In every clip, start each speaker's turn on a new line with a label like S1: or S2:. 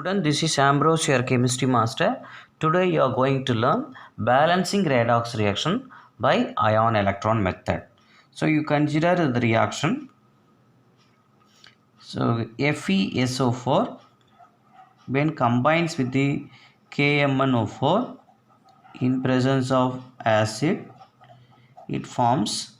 S1: Student, this is Ambrose, your chemistry master. Today you are going to learn balancing redox reaction by ion electron method. So you consider the reaction. So FeSO4 when combines with the KMnO4 in presence of acid, it forms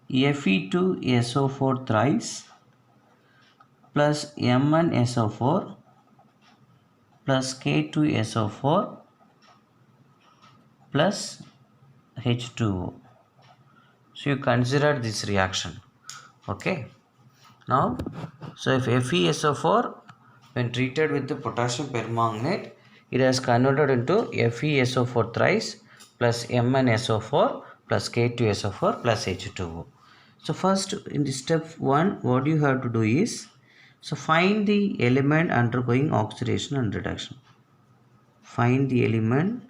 S1: Fe2SO4 thrice plus MnSO4 plus K2SO4 plus H2O. So you consider this reaction. Okay. Now, so if FeSO4 when treated with the potassium permanganate, it has converted into FeSO4 thrice plus MnSO4 plus K2SO4 plus H2O. So first in the step 1, what you have to do is, so find the element undergoing oxidation and reduction. Find the element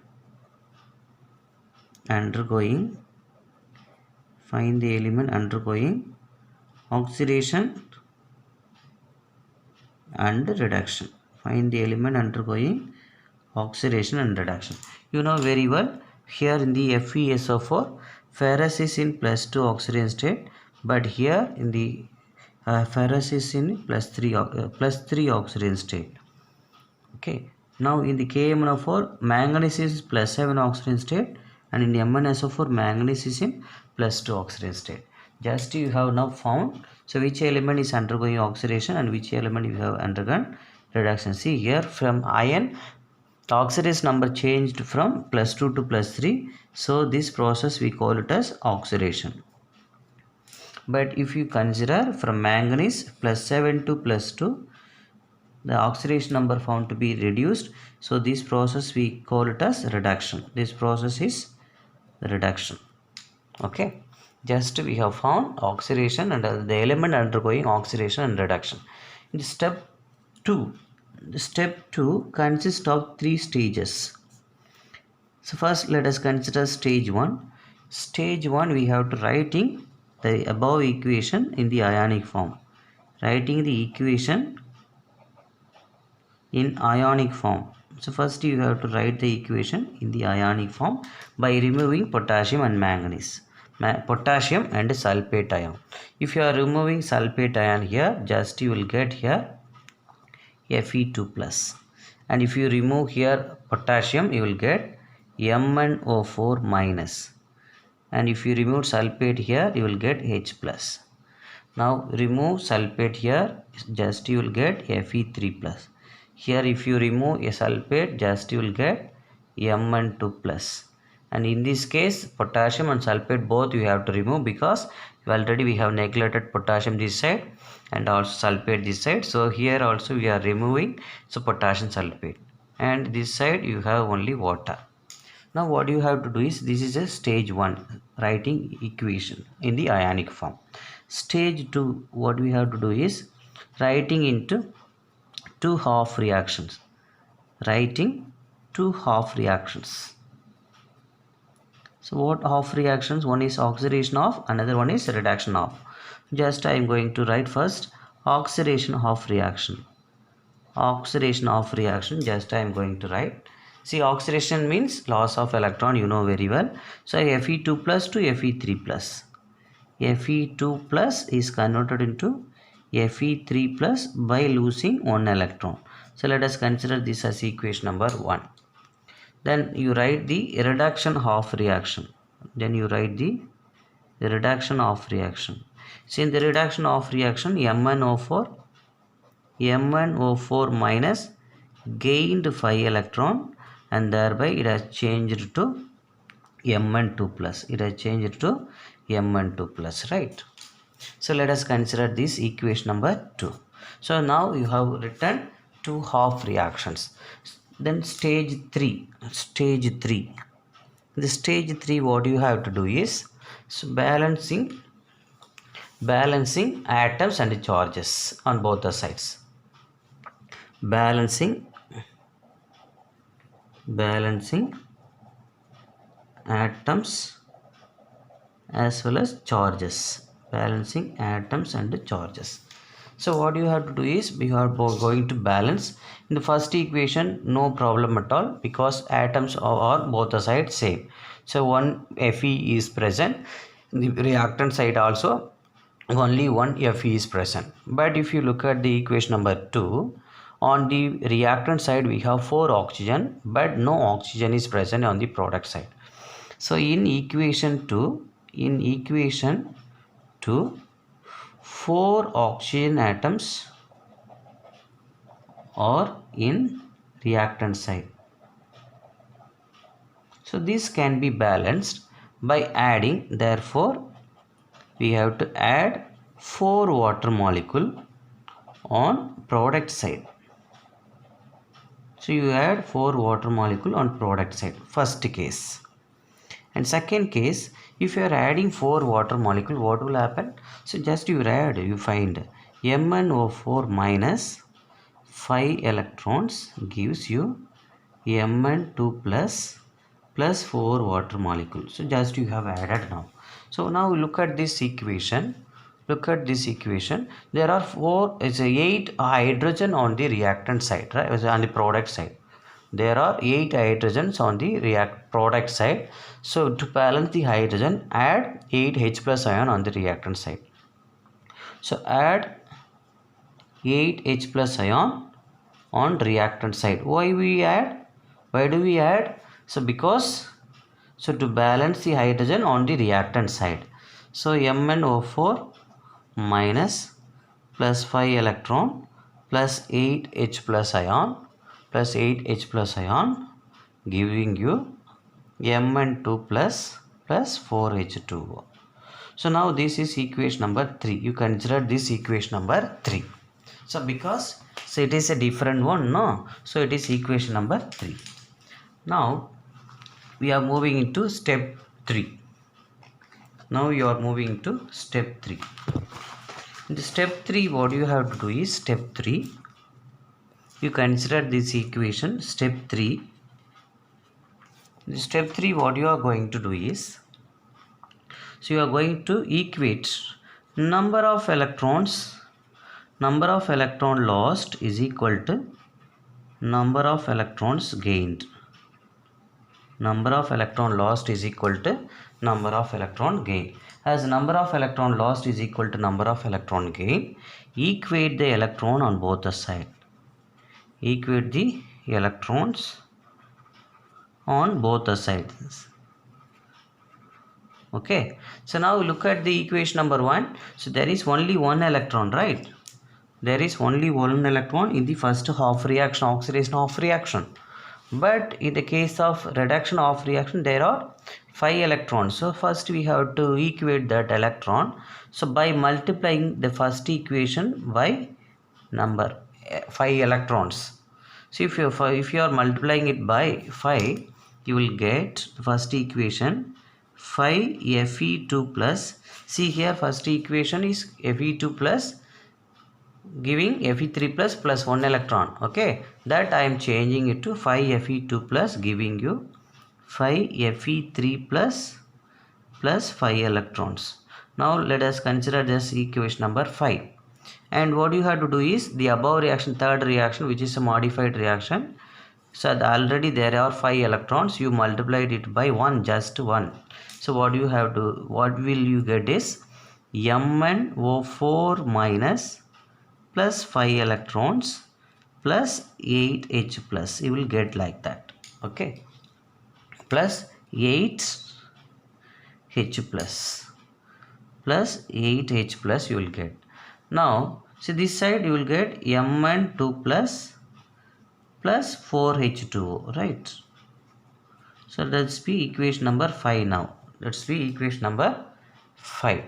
S1: undergoing oxidation and reduction. Find the element undergoing oxidation and reduction. You know very well, here in the FeSO4 ferrous is in +2 oxidation state, but here in the ferrous is in +3 oxidation state. Okay, now in the KMnO4 manganese is +7 oxidation state, and in the MnSO4 manganese is in +2 oxidation state. Just you have now found, so which element is undergoing oxidation and which element you have undergone reduction. See here, from iron the oxidation number changed from +2 to +3, so this process we call it as oxidation. But if you consider from manganese +7 to +2, the oxidation number found to be reduced, so this process we call it as reduction. This process is reduction. Okay, just we have found oxidation and the element undergoing oxidation and reduction. In step 2, the step 2 consists of 3 stages. So first let us consider stage 1. Stage 1 we have to writing the above equation in the ionic form. Writing the equation in ionic form. So first you have to write the equation in the ionic form by removing potassium and manganese. Potassium and sulfate ion. If you are removing sulfate ion here, just you will get here Fe2 plus. And if you remove here potassium, you will get MnO4 minus. And if you remove sulfate here, you will get H plus. Now remove sulfate here, just you will get Fe3 plus. Here if you remove a sulfate, just you will get Mn2 plus. And in this case potassium and sulfate both you have to remove, because already we have neglected potassium this side and also sulfate this side. So here also we are removing, so potassium sulfate, and this side you have only water. Now what you have to do is, this is a stage 1, writing equation in the ionic form. Stage 2, what we have to do is writing into 2 half reactions. Writing 2 half reactions. So what half reactions? One is oxidation of, another one is reduction of. Just I am going to write first oxidation of reaction. Oxidation of reaction, just I am going to write. See, oxidation means loss of electron, you know very well. So Fe2 plus to Fe3 plus. Fe2 plus is converted into Fe3 plus by losing 1 electron. So let us consider this as equation number 1. Then you write the reduction of reaction. Then you write the reduction of reaction. See, in the reduction of reaction, MnO4 minus gained 5 electron, and thereby it has changed to Mn2 plus. It has changed to Mn2 plus, right? So let us consider this equation number 2. So now you have written 2 half reactions. Then stage 3. The stage 3, what you have to do is, so balancing atoms and charges on both the sides. Balancing atoms as well as charges. Balancing atoms and charges. So what you have to do is we are going to balance. In the first equation, no problem at all because atoms are both the sides same. So one Fe is present. In the reactant side also only one Fe is present. But if you look at the equation number 2, on the reactant side we have 4 oxygen but no oxygen is present on the product side. So in equation 2, 4 oxygen atoms are in reactant side. So this can be balanced by adding, therefore we have to add 4 water molecule on product side. So you add 4 water molecule on product side, first case. And second case, if you are adding 4 water molecule, what will happen? So just you add, you find MnO4 minus 5 electrons gives you Mn2 plus 4 water molecule. So just you have added now. So now look at this equation. There are 8 hydrogen on the reactant side, right? On the product side. There are 8 hydrogens on the product side. So to balance the hydrogen, add 8 H plus ion on the reactant side. So add 8 H plus ion on reactant side. Why do we add? So to balance the hydrogen on the reactant side. So MnO4 minus plus 5 electron plus 8 H plus ion giving you Mn2 plus 4H2O. So now this is equation number 3. You consider this equation number 3. So it is a different one, no? So it is equation number 3. Now we are moving into step 3. Now you are moving into step 3. In the step 3, what you have to do is step 3. You consider this equation, step 3. In step 3, what you are going to do is, so you are going to equate number of electron lost is equal to number of electrons gained. Number of electron lost is equal to number of electron gained. As number of electron lost is equal to number of electron gained, equate the electron on both the sides. Equate the electrons on both the sides. Okay, so now look at the equation number 1. So there is only one electron, right? There is only one electron in the first half reaction, oxidation half reaction. But in the case of reduction of reaction, there are 5 electrons. So first we have to equate that electron. So by multiplying the first equation by number 5 electrons. So if you are multiplying it by 5, you will get the first equation 5 Fe2 plus. See here, first equation is Fe2 plus giving Fe3 plus 1 electron. Okay, that I am changing it to 5 Fe2 plus giving you 5 Fe3 plus 5 electrons. Now let us consider this equation number 5. And what you have to do is the above reaction, third reaction, which is a modified reaction. So already there are 5 electrons. You multiplied it by 1, just 1. So what will you get is MnO4 minus plus 5 electrons plus 8 H plus. You will get like that. Okay. Plus 8 H plus 8 H plus you will get. Now see this side you will get Mn2 plus 4H2O, right? So let's be equation number 5 now. Let's be equation number 5.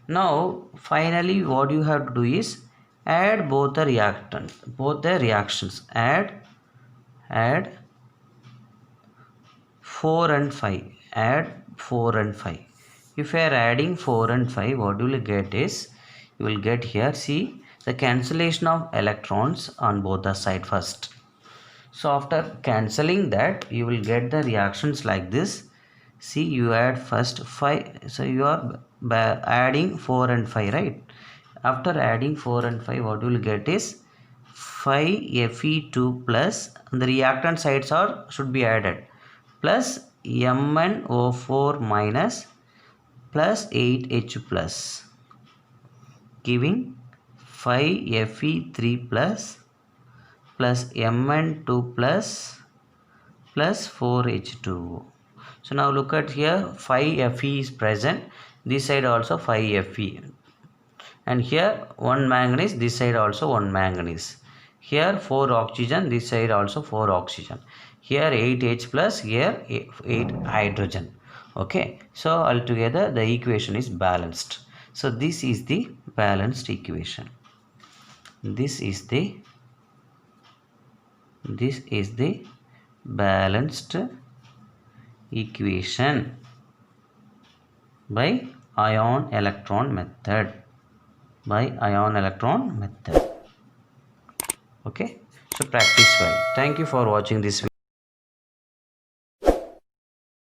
S1: Now finally what you have to do is add both the reactions. Add 4 and 5. Add 4 and 5. If you are adding 4 and 5, what you will get is, you will get here, see the cancellation of electrons on both the side first. So after cancelling that, you will get the reactions like this. See, you add first 5. So you are adding 4 and 5, right? after adding 4 and 5, what you will get is 5 Fe2 plus, the reactant sides should be added, plus MnO4 minus plus 8H plus, giving 5Fe3 plus Mn2 plus 4H2O. So now look at here, 5Fe is present, this side also 5Fe, and here 1 manganese, this side also 1 manganese, here 4 oxygen, this side also 4 oxygen, here 8H plus, here 8 hydrogen. Okay, so altogether the equation is balanced. So this is the balanced equation. This is the balanced equation by ion electron method. Okay, so practice well. Thank you for watching this video.